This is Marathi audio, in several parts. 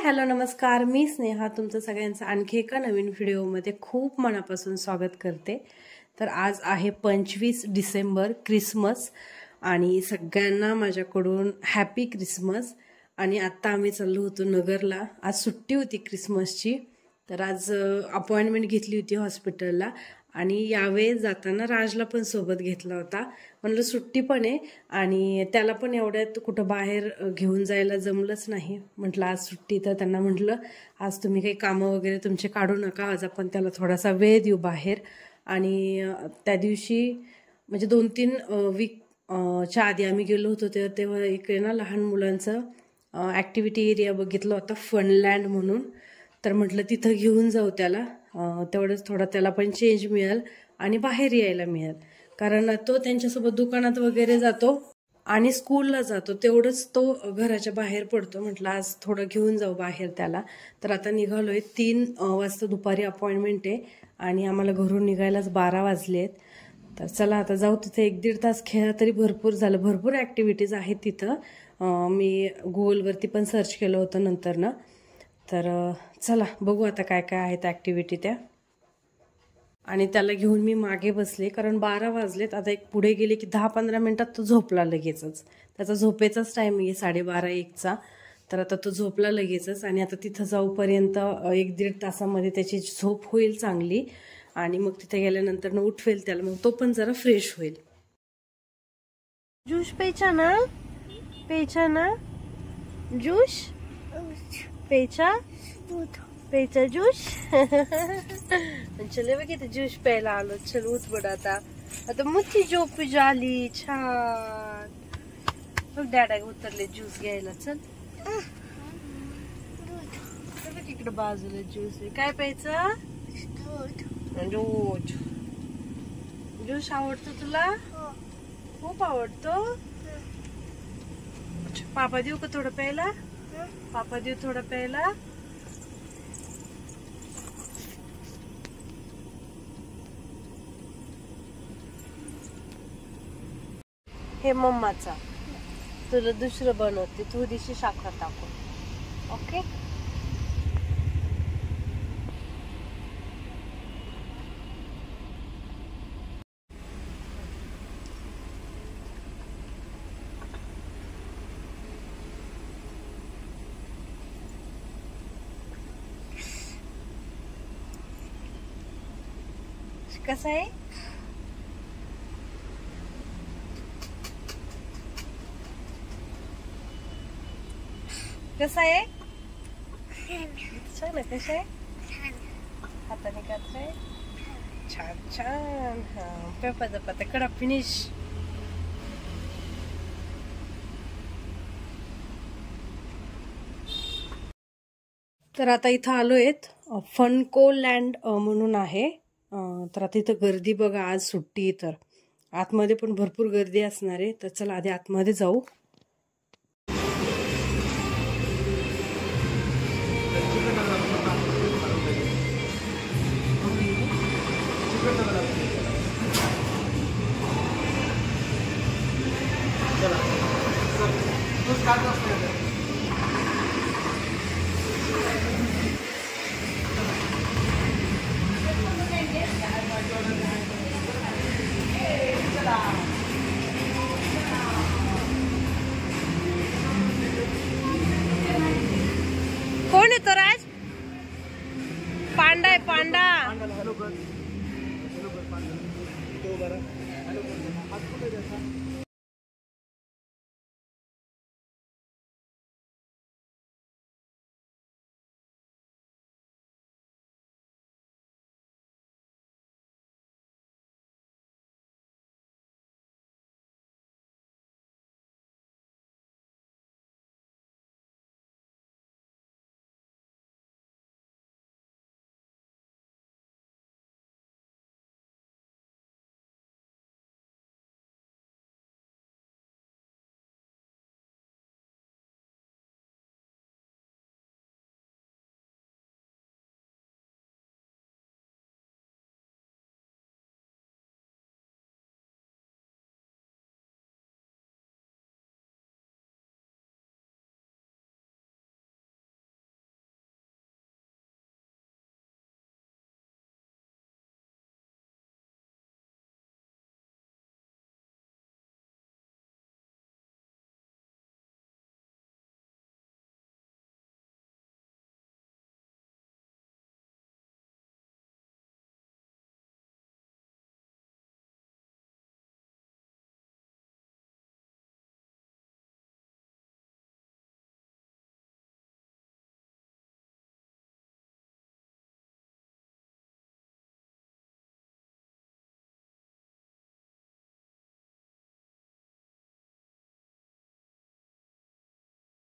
हॅलो नमस्कार, मी स्नेहा तुमचं सगळ्यांचं आणखी एका नवीन व्हिडिओमध्ये खूप मनापासून स्वागत करते। तर आज आहे 25 डिसेंबर, क्रिसमस, आणि सगळ्यांना माझ्याकडून हॅपी क्रिसमस। आणि आता आम्ही चाललो होतो नगरला, आज सुट्टी होती क्रिसमसची, तर आज अपॉइंटमेंट घेतली होती हॉस्पिटलला। आणि यावेळेस जाताना राजला पण सोबत घेतला होता, म्हणलं सुट्टी पण आहे आणि त्याला पण एवढ्यात कुठं बाहेर घेऊन जायला जमलंच नाही। म्हटलं आज सुट्टी, तर त्यांना म्हटलं आज तुम्ही काही कामं वगैरे तुमचे काढू नका, आज आपण त्याला थोडासा वेळ देऊ बाहेर। आणि त्या दिवशी म्हणजे 2-3 वीकच्या आधी आम्ही गेलो होतो, तेव्हा इकडे ना लहान मुलांचं ॲक्टिव्हिटी एरिया बघितला होता, फनलँड म्हणून। तर म्हटलं तिथं घेऊन जाऊ त्याला, तेवढंच थोडा त्याला पण चेंज मिळेल आणि बाहेर यायला मिळेल, कारण तो त्यांच्यासोबत दुकानात वगैरे जातो आणि स्कूलला जातो, तेवढंच तो घराच्या बाहेर पडतो। म्हटलं आज थोडं घेऊन जाऊ बाहेर त्याला। तर आता निघालोय, 3 वाजता दुपारी अपॉइंटमेंट आहे आणि आम्हाला घरून निघायलाच 12 वाजलेत। तर चला आता जाऊ, तिथे 1-1.5 तास खेळा तरी भरपूर झालं। भरपूर ॲक्टिव्हिटीज आहेत तिथं, मी गुगलवरती पण सर्च केलं होतं नंतर ना। तर चला बघू आता काय काय आहेत ॲक्टिव्हिटी त्या। आणि त्याला घेऊन मी मागे बसले, कारण 12 वाजलेत। आता एक पुढे गेले की 10-15 मिनिटात तो झोपला लगेचच, त्याचा झोपेचाच टाईम आहे 12:30-1चा। तर आता तो झोपला लगेचच, आणि आता तिथं जाऊपर्यंत 1-1.5 तासामध्ये त्याची झोप होईल चांगली, आणि मग तिथे गेल्यानंतर उठवेल त्याला, मग तो पण जरा फ्रेश होईल। ज्यूस प्यायचा ना, प्यायचा ना ज्यूस, प्यायचा प्यायचा ज्यूस। चले बघ इथे ज्यूस प्यायला आलो, चल उठ बड आता, आता मोठी झोप झाली छान। बघ डॅडा उतरले ज्यूस घ्यायला, चल बघ इकडे बाजूला ज्यूस आहे, काय प्यायचं? दूध। ज्यूस आवडतो तुला? खूप आवडतो। पापा देऊ का थोडं प्यायला? पापा देऊ थोडं प्यायला? हे मम्माचा, तुला दुसरं बनवते, थोडीशी साखर टाकून, ओके? कसं आहे? कसं आहे? छान आहे, कसं आहे? हाताने खात छान छान। हा पेपा पता कडा फिनिश। तर आता इथं आलोय, फनको लँड म्हणून आहे। तर आता इथं गर्दी बघा, आज सुट्टी, तर आतमध्ये पण भरपूर गर्दी असणार आहे। तर चला आधी आतमध्ये जाऊ। कोण येतो राज? पांडा आहे, पांडा।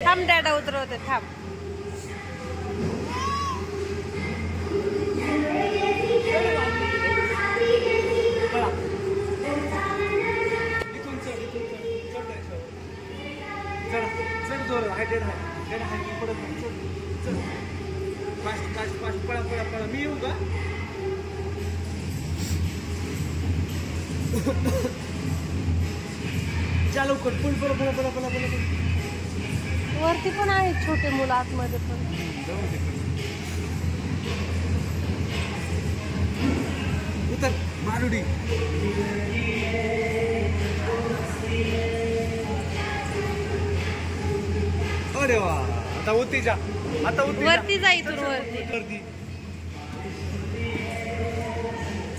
थांब डॅडा उतरवते थांब. मी येऊ का? चालू कर. वरती पण आहेत छोटे मुलं आतमध्ये पण. उतर मारुडी. अरे वा. आता उती जा. वरती जा इथून वरती.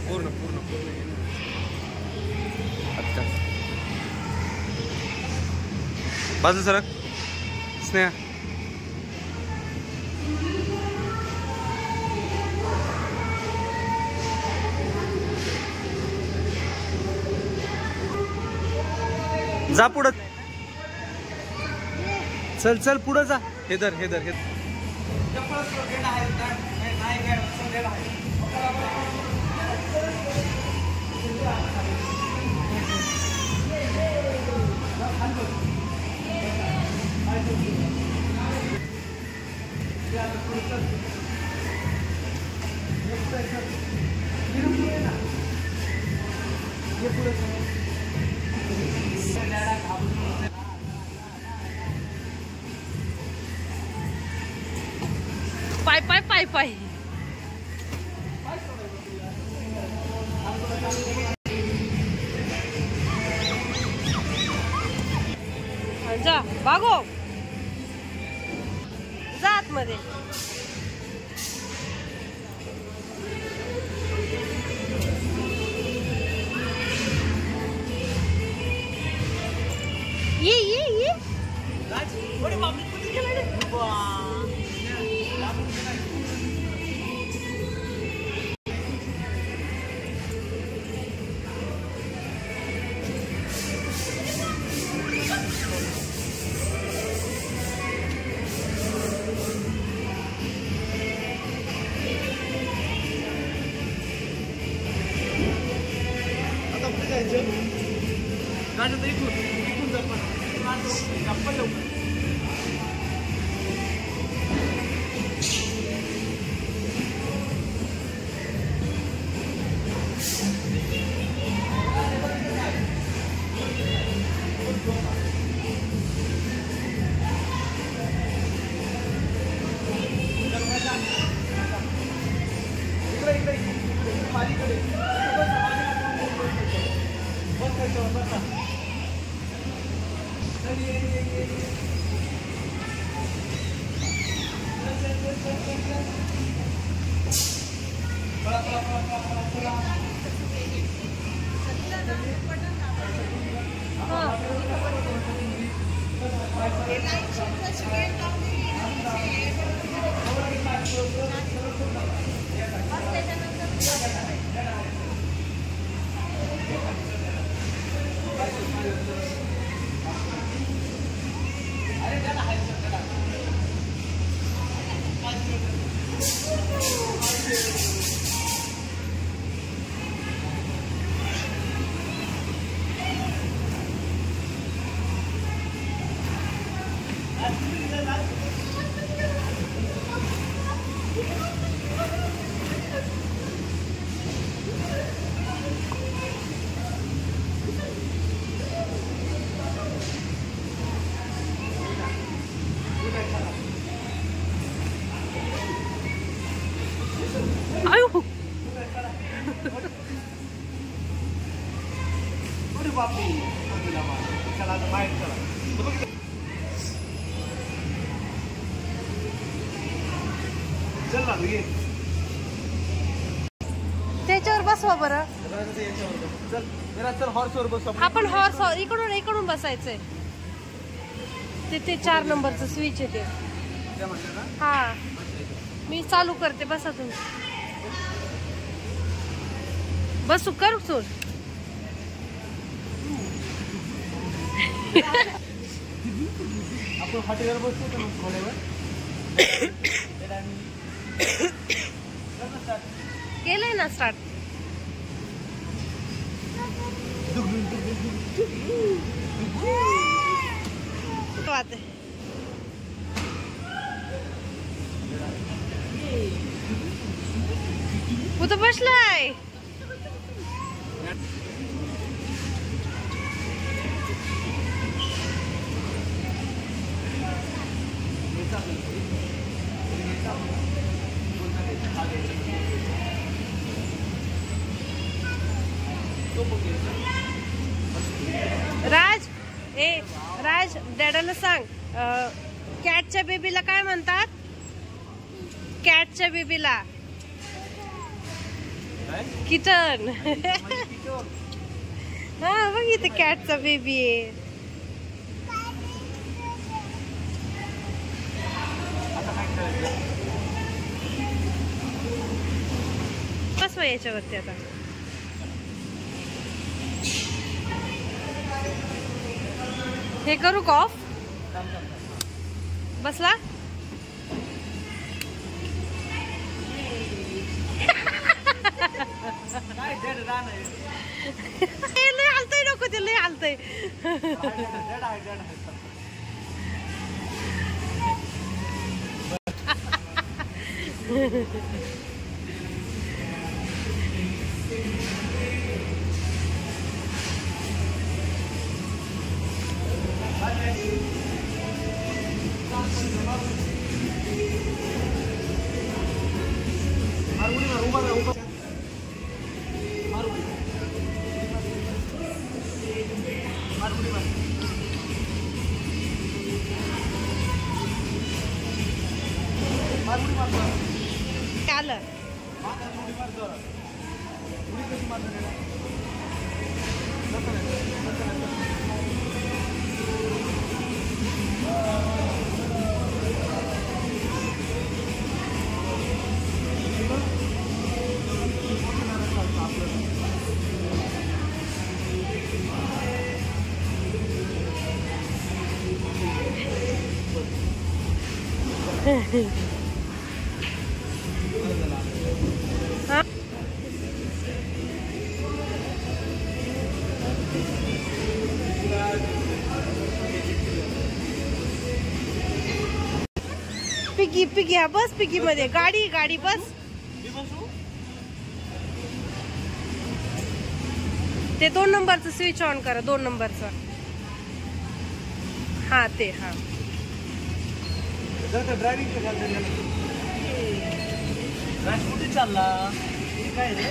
पूर्ण अच्छा. बाजू सरक स्नेहा. जा पुढं. चल पुढं जा. हे धर. पाय जा बागो. जा आतमध्ये. ये त्याच्यावर बसवा बरं. आपण हॉर्स इकडून बसायचंय. ते 4 नंबरचं स्विच आहे ते. हा मी चालू करते. बसा तुम्ही. बसू कर सोड. फाटीवर बसतो ना घोड्यावर. केलंय ना स्टार्ट. कुठं बसलाय? राज डॅडाला सांग, कॅटच्या बेबीला काय म्हणतात? कॅटच्या बेबीला किटन. हा बघ इथे कॅटचा बेबी आहे. बसवा याच्यावरती आता. हे करू का ऑफ? बसला? लय हालतय नको ते, लय हालतय. आलं पिगी पिगी. हा बस पिगी मध्ये. गाडी गाडी बस. ते 2 नंबरचं स्विच ऑन करा. 2 नंबरचं. हा ते. हा ड्रायव्हिंग कुठे चालला? काय रे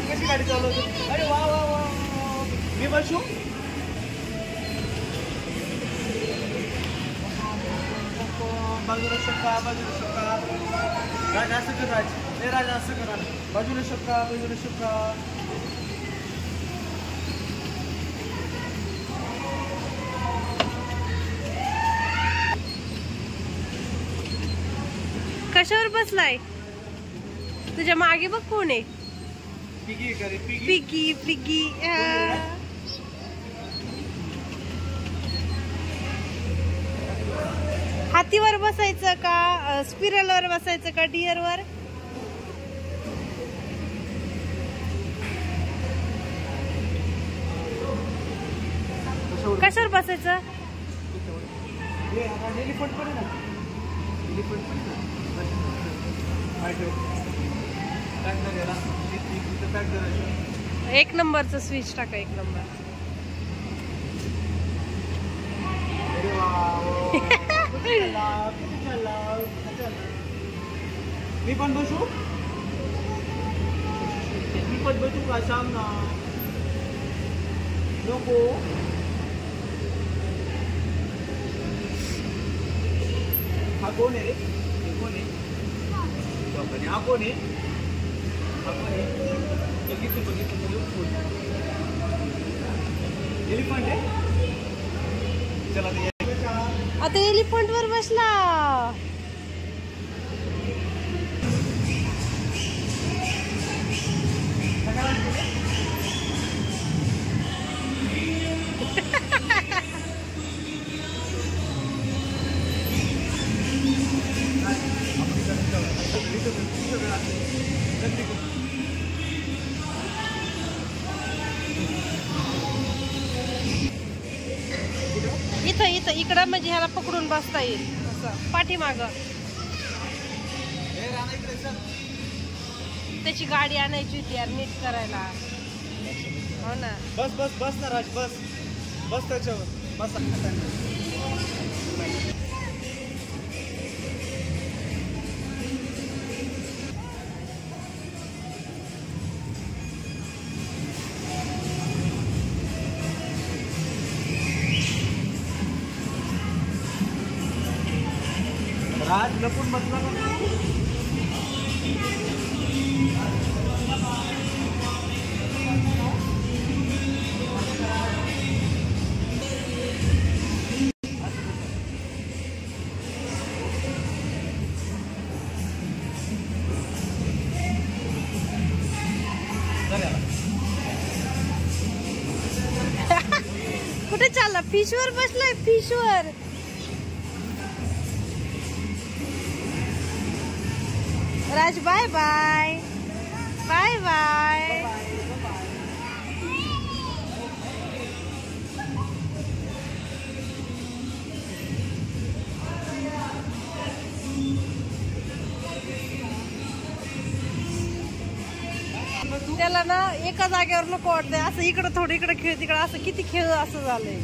कशी गाडी चालवतो? अरे वा वा वा. मी बसू? बाजूला शकता, बाजूला शकता. राज असं कर. राज हे राज असं करा. बाजूला शकता, बाजूला शकता. कशावर बसलाय? तुझ्या मागे बघ कोण आहे? पिगी करे. Piggy piggy. हातीवर बसायचं का? स्पिरलवर बसायचं का? डिअरवर? कशावर बसायचं? एलिफंट पण ना. एलिफंट पण ना. एक नंबरचं स्विच टाका. 1 नंबर. मी पण बसू? मी पण बसू का? सांग ना. नको. हा कोण आहे रे? कोण आहे? हा कोण आहे? हा कोण आहे? बघितलं. एलिफंट आहे. चला आता एलिफंट वर बसला. इथं इकडं म्हणजे ह्याला पकडून बसता येईल असं पाठीमाग. त्याची गाडी आणायची होती यार नीट करायला. हो ना. बस बस बस ना राज, बस बस त्याच्यावर बस. राज लपून बसला ना. कुठे चालला? फिशवर बसलाय, फिशवर. राज बाय बाय बाय बाय. त्याला ना एका जागेवर नको वाटतंय, असं इकडं थोडं इकडे खेळ तिकडं, असं किती खेळ असं झालंय.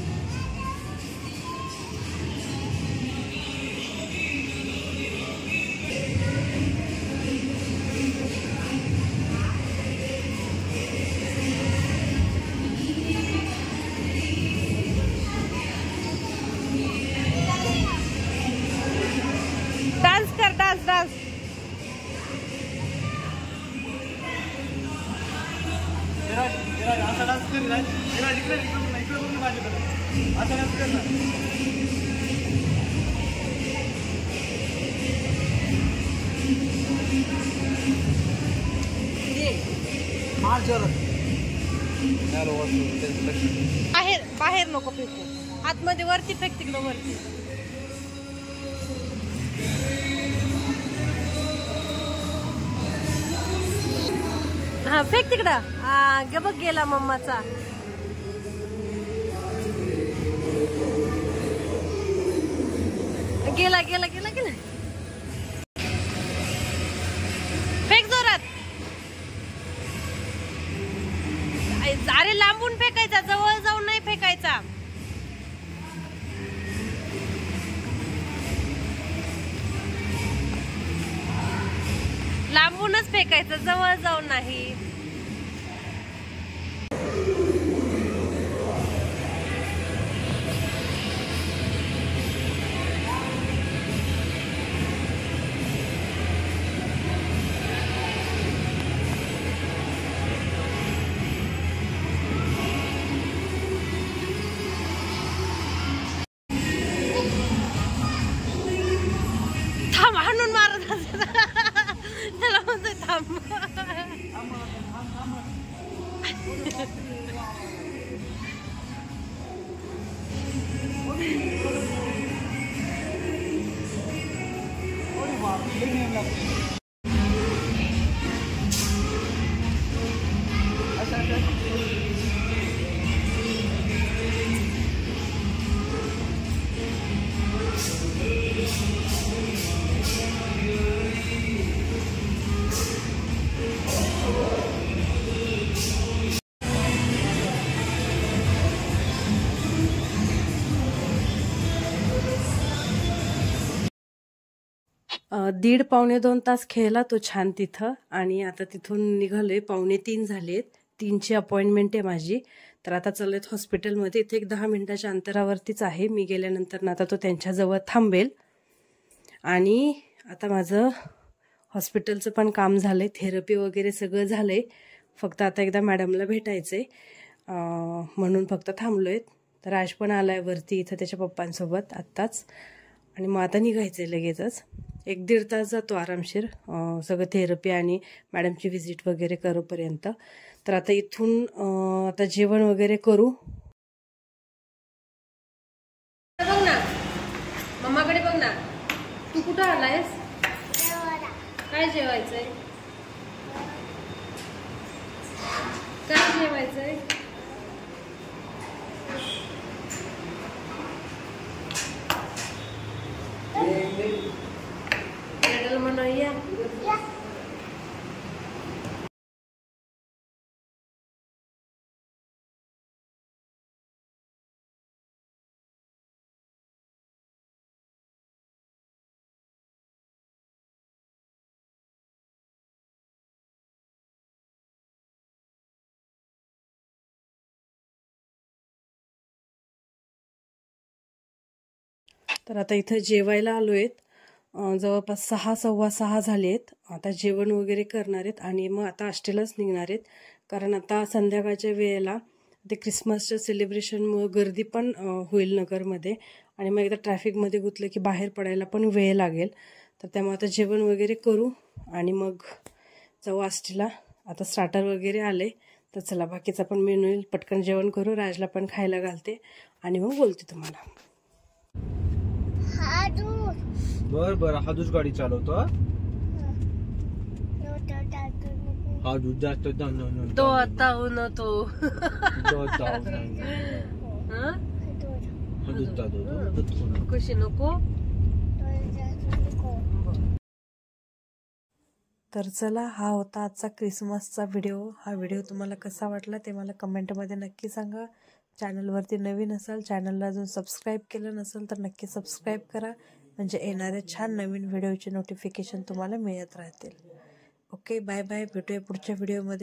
डान्स कर, डान्स डान्स. असा डान्स कर ना. इकडे इकडे बघ माझ्याकडे. असा डान्स कर ना. बाहेर बाहेर नको फेकू, आतमध्ये वरती फेक, तिकडं वरती. हा फेक तिकडं. गे बघ गेला मम्माचा. गेला गेला गेला गेला. फेक जोरात. अरे लांबून फेकायचा, जवळ जाऊन नाही फेकायचा. लांबूनच फेकायचं, जवळ जाऊन नाही. थांब, हाणून मारत असेल. त्याला म्हणतोय थांब. दीड पावणे 2 तास खेळला तो छान तिथं. आणि आता तिथून निघालोय, 2:45 झालेत. 3ची अपॉइंटमेंट आहे माझी. तर आता चाललेत हॉस्पिटलमध्ये. इथे एक 10 मिनिटाच्या अंतरावरतीच आहे. मी गेल्यानंतर ना आता तो त्यांच्याजवळ थांबेल. आणि आता माझं हॉस्पिटलचं पण काम झालंय, थेरपी वगैरे सगळं झालंय. फक्त आता एकदा मॅडमला भेटायचंय म्हणून फक्त थांबलोय. तर राज पण आलाय वरती इथं त्याच्या पप्पांसोबत आत्ताच. आणि मग आता निघायचंय लगेचच. 1-1.5 तास जातो आरामशीर सगळं थेरपी आणि मॅडमची व्हिजिट वगैरे करूपर्यंत. तर आता इथून आता जेवण वगैरे करू. बघ ना, मम्माकडे बघ ना. तू कुठं आलायस? काय जेवायचंय? काय जेवायचंय? तर आता इथं जेवायला आलो आहेत. जवळपास 6 सव्वा 6 झाले आहेत. आता जेवण वगैरे करणार आहेत आणि मग आता आष्टीलाच निघणार आहेत. कारण आता संध्याकाळच्या वेळेला ते क्रिसमसच्या सेलिब्रेशनमुळं गर्दी पण होईल नगरमध्ये आणि मग एकदा ट्रॅफिकमध्ये गुंतलं की बाहेर पडायला पण वेळ लागेल. तर त्यामुळे आता जेवण वगैरे करू आणि मग जाऊ आष्टीला. आता स्टार्टर वगैरे आले तर चला बाकीचा पण मेनू येईल. पटकन जेवण करू, राजला पण खायला घालते आणि मग बोलते तुम्हाला. बरं हादूस गाडी चालवतो. हादूस जास्त तो आता न तो खुशी नको. तर चला, हा होता आजचा क्रिसमसचा व्हिडिओ. हा व्हिडिओ तुम्हाला कसा वाटला ते मला कमेंटमध्ये नक्की सांगा. चॅनलवरती नवीन असाल, चॅनलला अजून सबस्क्राईब केलं नसेल तर नक्की सबस्क्राईब करा, म्हणजे येणाऱ्या छान नवीन व्हिडिओचे नोटिफिकेशन तुम्हाला मिळत राहतील. Okay, bye bye. भेटूया पुढच्या व्हिडिओमध्ये.